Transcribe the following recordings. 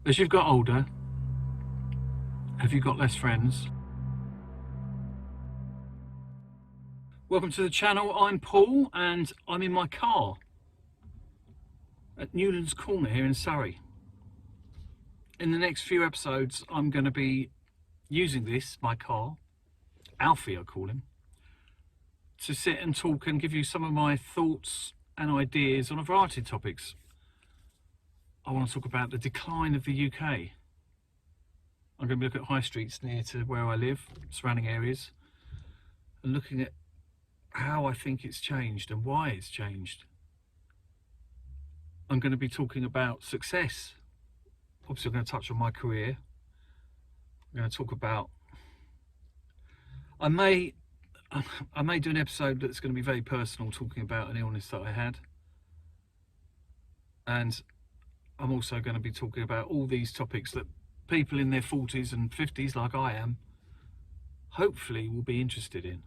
As you've got older, have you got less friends? Welcome to the channel. I'm Paul and I'm in my car at Newlands Corner here in Surrey. In the next few episodes I'm going to be using this, my car, Alfie I call him, to sit and talk and give you some of my thoughts and ideas on a variety of topics. I want to talk about the decline of the UK. I'm going to look at high streets near to where I live, surrounding areas, and looking at how I think it's changed and why it's changed. I'm going to be talking about success. Obviously I'm going to touch on my career. I'm going to talk about, I may do an episode that's going to be very personal, talking about an illness that I had. And I'm also going to be talking about all these topics that people in their 40s and 50s, like I am, hopefully will be interested in.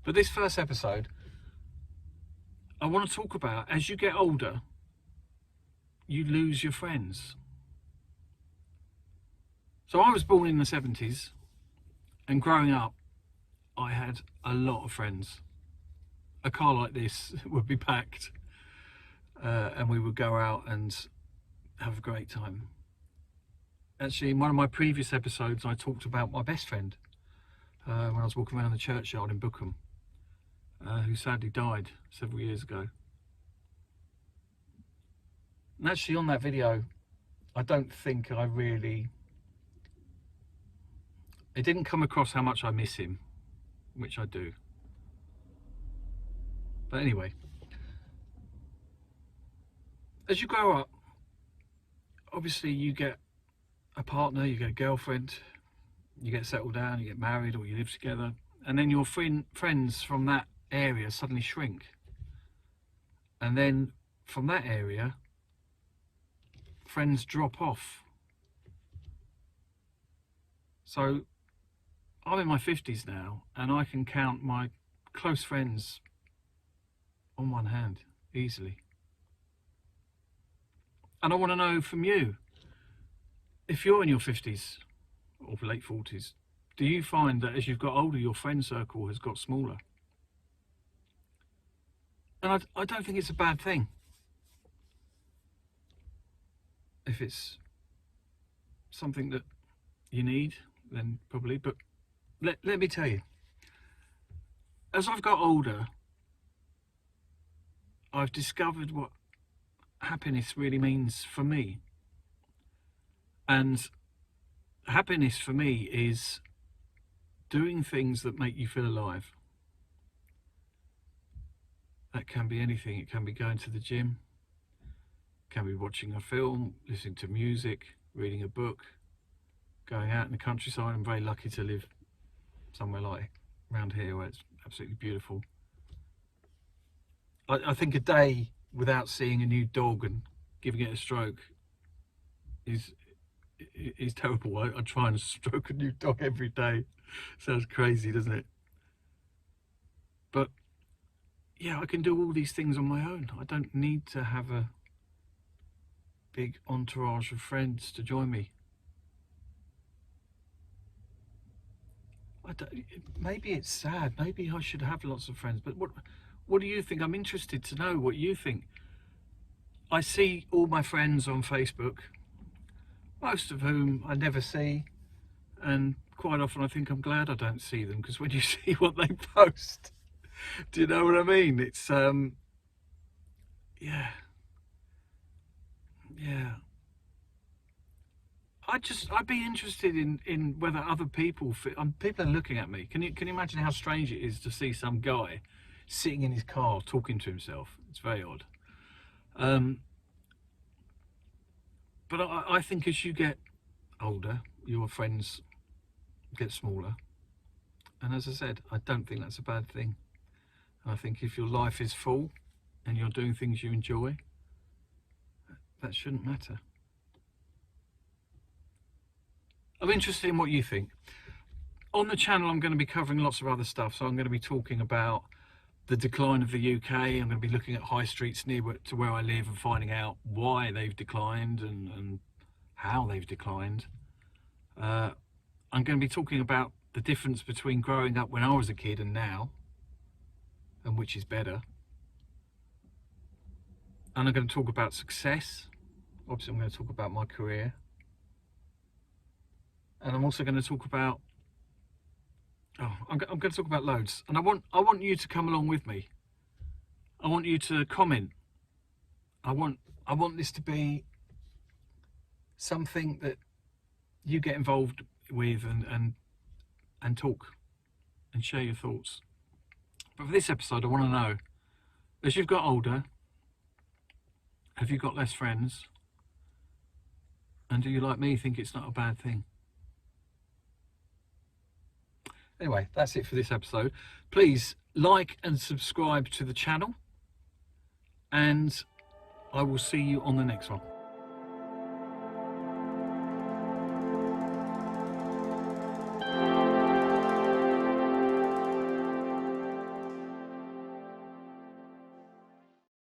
But this first episode, I want to talk about, as you get older, you lose your friends. So I was born in the 70s, and growing up, I had a lot of friends. A car like this would be packed, and we would go out and have a great time. Actually, in one of my previous episodes, I talked about my best friend when I was walking around the churchyard in Bookham, who sadly died several years ago. And actually on that video, I don't think it didn't come across how much I miss him, which I do. But anyway, as you grow up, obviously you get a partner, you get a girlfriend, you get settled down, you get married, or you live together, and then your friends from that area suddenly shrink. And then from that area, friends drop off. So I'm in my 50s now, and I can count my close friends on one hand easily. And I want to know from you, if you're in your 50s or late 40s, do you find that as you've got older, your friend circle has got smaller? And I don't think it's a bad thing. If it's something that you need, then probably. But let me tell you, as I've got older, I've discovered what happiness really means for me. And happiness for me is doing things that make you feel alive. That can be anything. It can be going to the gym, it can be watching a film, listening to music, reading a book, going out in the countryside. I'm very lucky to live somewhere like around here where it's absolutely beautiful. I think a day without seeing a new dog and giving it a stroke is terrible. I try and stroke a new dog every day. Sounds crazy, doesn't it? But yeah, I can do all these things on my own. I don't need to have a big entourage of friends to join me. Maybe it's sad. Maybe I should have lots of friends. But what do you think? I'm interested to know what you think. I see all my friends on Facebook, most of whom I never see, and quite often I think I'm glad I don't see them, because when you see what they post, do you know what I mean? It's yeah. I'd be interested in whether other people people are looking at me. Can you imagine how strange it is to see some guy sitting in his car talking to himself? It's very odd. But I think as you get older, your friends get smaller. And as I said, I don't think that's a bad thing. I think if your life is full and you're doing things you enjoy, that shouldn't matter. I'm interested in what you think. On the channel I'm going to be covering lots of other stuff, so I'm going to be talking about the decline of the UK. I'm going to be looking at high streets near to where I live and finding out why they've declined and how they've declined. I'm going to be talking about the difference between growing up when I was a kid and now, and which is better. And I'm going to talk about success. Obviously, I'm going to talk about my career. And I'm also going to talk about, I'm going to talk about loads. And I want you to come along with me. I want you to comment. I want this to be something that you get involved with and talk and share your thoughts. But for this episode, I want to know, as you've got older, have you got less friends? And do you, like me, think it's not a bad thing? Anyway, that's it for this episode. Please like and subscribe to the channel, and I will see you on the next one.